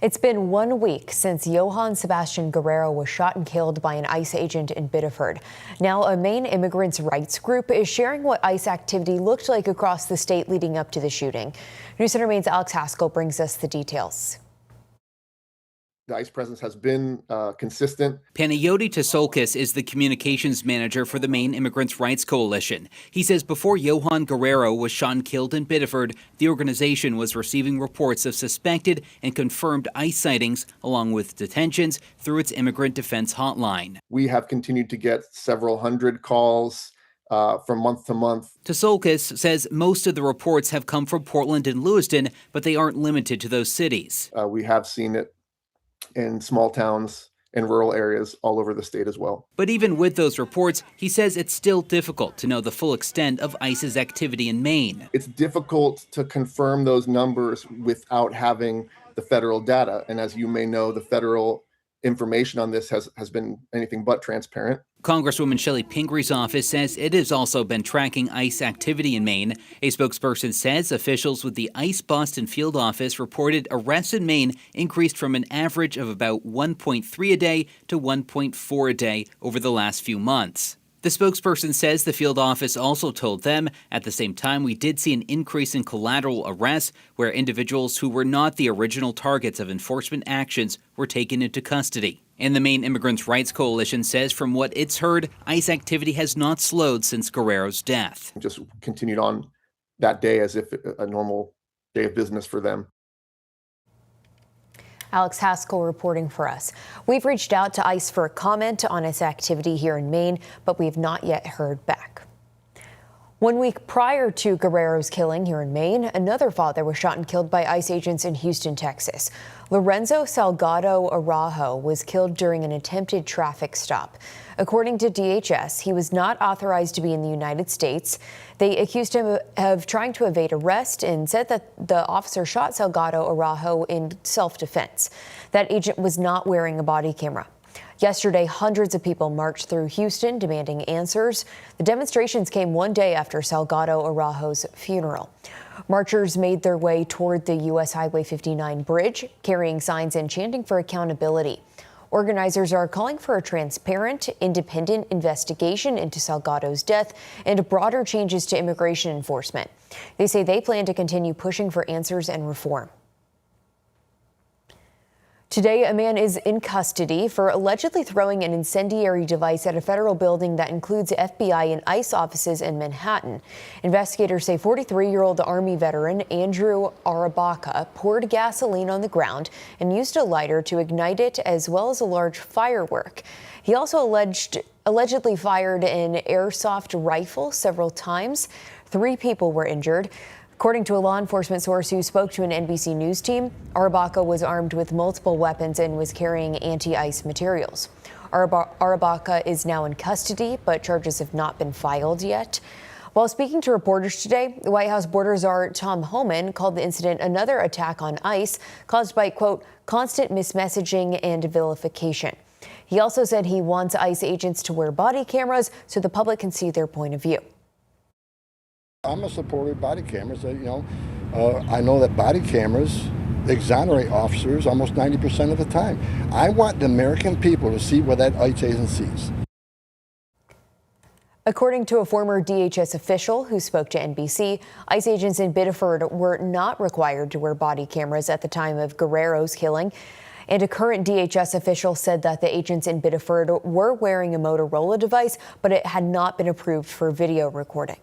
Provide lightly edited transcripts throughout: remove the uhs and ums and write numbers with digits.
It's been 1 week since Johann Sebastian Guerrero was shot and killed by an ICE agent in Biddeford. Now, a Maine immigrants' rights group is sharing what ICE activity looked like across the state leading up to the shooting. CENTER Maine's Alex Haskell brings us the details. The ICE presence has been consistent. Panayoti Tsolkis is the communications manager for the Maine Immigrants' Rights Coalition. He says before Johann Guerrero was shot and killed in Biddeford, the organization was receiving reports of suspected and confirmed ICE sightings, along with detentions, through its immigrant defense hotline. We have continued to get several hundred calls from month to month. Tsolkis says most of the reports have come from Portland and Lewiston, but they aren't limited to those cities. We have seen it in small towns and rural areas all over the state as well. But even with those reports, he says it's still difficult to know the full extent of ICE's activity in Maine. It's difficult to confirm those numbers without having the federal data. And as you may know, the federal information on this has been anything but transparent. Congresswoman Shelley Pingree office says it has also been tracking ICE activity in Maine. A spokesperson says officials with the ICE Boston field office reported arrests in Maine increased from an average of about 1.3 a day to 1.4 a day over the last few months. The spokesperson says the field office also told them, at the same time, we did see an increase in collateral arrests where individuals who were not the original targets of enforcement actions were taken into custody. And the Maine Immigrants' Rights Coalition says from what it's heard, ICE activity has not slowed since Guerrero's death. Just continued on that day as if a normal day of business for them. Alex Haskell reporting for us. We've reached out to ICE for a comment on its activity here in Maine, but we have not yet heard back. 1 week prior to Guerrero's killing here in Maine, another father was shot and killed by ICE agents in Houston, Texas. Lorenzo Salgado Araujo was killed during an attempted traffic stop. According to DHS, he was not authorized to be in the United States. They accused him of trying to evade arrest and said that the officer shot Salgado Araujo in self-defense. That agent was not wearing a body camera. Yesterday, hundreds of people marched through Houston demanding answers. The demonstrations came 1 day after Salgado Araujo's funeral. Marchers made their way toward the U.S. Highway 59 bridge, carrying signs and chanting for accountability. Organizers are calling for a transparent, independent investigation into Salgado's death and broader changes to immigration enforcement. They say they plan to continue pushing for answers and reform. Today, a man is in custody for allegedly throwing an incendiary device at a federal building that includes FBI and ICE offices in Manhattan. Investigators say 43-year-old Army veteran Andrew Arabaca poured gasoline on the ground and used a lighter to ignite it, as well as a large firework. He also allegedly fired an airsoft rifle several times. 3 people were injured. According to a law enforcement source who spoke to an NBC News team, Arabaca was armed with multiple weapons and was carrying anti-ICE materials. Arabaca is now in custody, but charges have not been filed yet. While speaking to reporters today, the White House border czar Tom Homan called the incident another attack on ICE caused by, quote, constant mismessaging and vilification. He also said he wants ICE agents to wear body cameras so the public can see their point of view. I'm a supporter of body cameras. I know that body cameras exonerate officers almost 90% of the time. I want the American people to see what that ICE agent sees. According to a former DHS official who spoke to NBC, ICE agents in Biddeford were not required to wear body cameras at the time of Guerrero's killing. And a current DHS official said that the agents in Biddeford were wearing a Motorola device, but it had not been approved for video recording.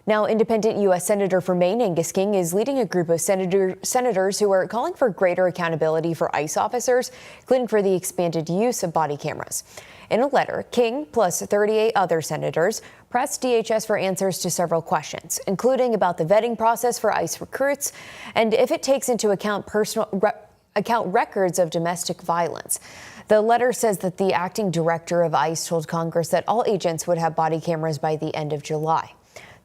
Now, independent U.S. Senator for Maine Angus King is leading a group of senators who are calling for greater accountability for ICE officers, including for the expanded use of body cameras. In a letter, King, plus 38 other senators, pressed DHS for answers to several questions, including about the vetting process for ICE recruits and if it takes into account records of domestic violence. The letter says that the acting director of ICE told Congress that all agents would have body cameras by the end of July.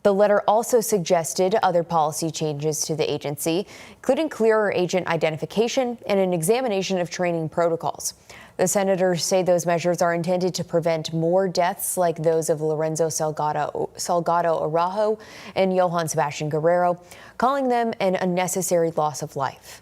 The letter also suggested other policy changes to the agency, including clearer agent identification and an examination of training protocols. The senators say those measures are intended to prevent more deaths like those of Lorenzo Salgado Araujo and Johann Sebastian Guerrero, calling them an unnecessary loss of life.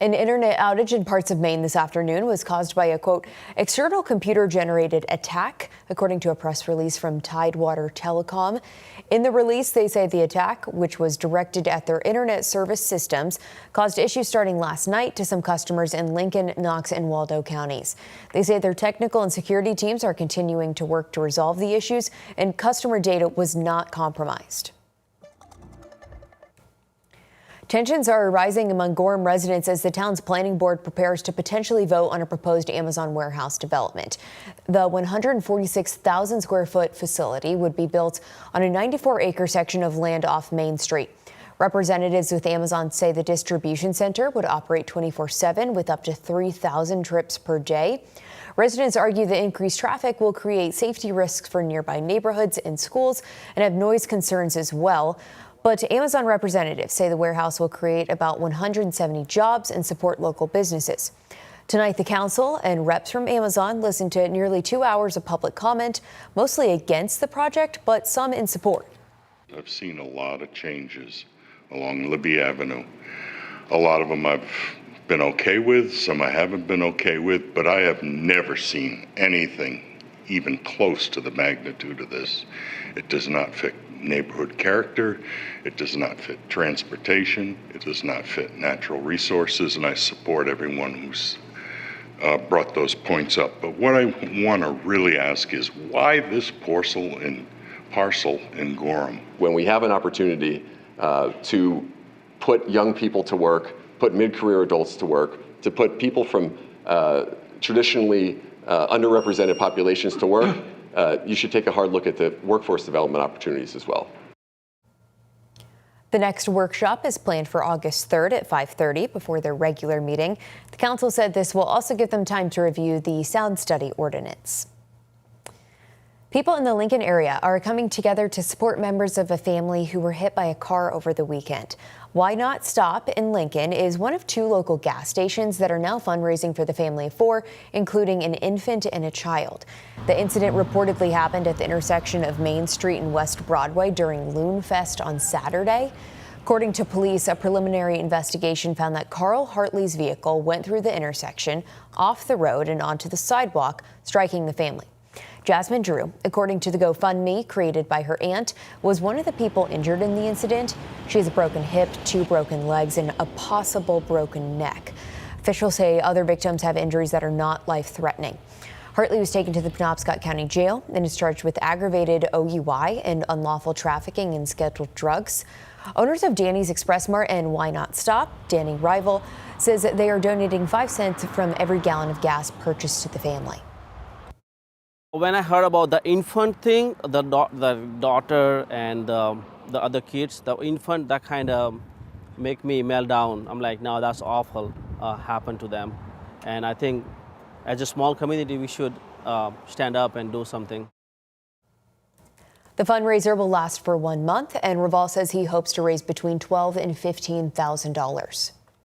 An internet outage in parts of Maine this afternoon was caused by a, quote, external computer-generated attack, according to a press release from Tidewater Telecom. In the release, they say the attack, which was directed at their internet service systems, caused issues starting last night to some customers in Lincoln, Knox, and Waldo counties. They say their technical and security teams are continuing to work to resolve the issues, and customer data was not compromised. Tensions are rising among Gorham residents as the town's planning board prepares to potentially vote on a proposed Amazon warehouse development. The 146,000 square foot facility would be built on a 94-acre section of land off Main Street. Representatives with Amazon say the distribution center would operate 24/7 with up to 3,000 trips per day. Residents argue the increased traffic will create safety risks for nearby neighborhoods and schools and have noise concerns as well. But Amazon representatives say the warehouse will create about 170 jobs and support local businesses. Tonight, the council and reps from Amazon listened to nearly 2 hours of public comment, mostly against the project, but some in support. I've seen a lot of changes along Libby Avenue. A lot of them I've been okay with, some I haven't been okay with, but I have never seen anything even close to the magnitude of this. It does not fit neighborhood character, it does not fit transportation, it does not fit natural resources, and I support everyone who's brought those points up. But what I want to really ask is why this parcel in Gorham? When we have an opportunity to put young people to work, put mid-career adults to work, to put people from traditionally underrepresented populations to work, you should take a hard look at the workforce development opportunities as well. The next workshop is planned for August 3rd at 5:30 before their regular meeting. The council said this will also give them time to review the sound study ordinance. People in the Lincoln area are coming together to support members of a family who were hit by a car over the weekend. Why Not Stop in Lincoln is one of 2 local gas stations that are now fundraising for the family of 4, including an infant and a child. The incident reportedly happened at the intersection of Main Street and West Broadway during Loon Fest on Saturday. According to police, a preliminary investigation found that Carl Hartley's vehicle went through the intersection, off the road and onto the sidewalk, striking the family. Jasmine Drew, according to the GoFundMe created by her aunt, was one of the people injured in the incident. She has a broken hip, 2 broken legs, and a possible broken neck. Officials say other victims have injuries that are not life-threatening. Hartley was taken to the Penobscot County Jail and is charged with aggravated OUI and unlawful trafficking in scheduled drugs. Owners of Danny's Express Mart and Why Not Stop, Danny Rival, says that they are donating 5 cents from every gallon of gas purchased to the family. When I heard about the infant thing, the daughter and the other kids, the infant, that kind of make me melt down. I'm like, no, that's awful happened to them. And I think as a small community, we should stand up and do something. The fundraiser will last for 1 month, and Raval says he hopes to raise between $12,000 and $15,000.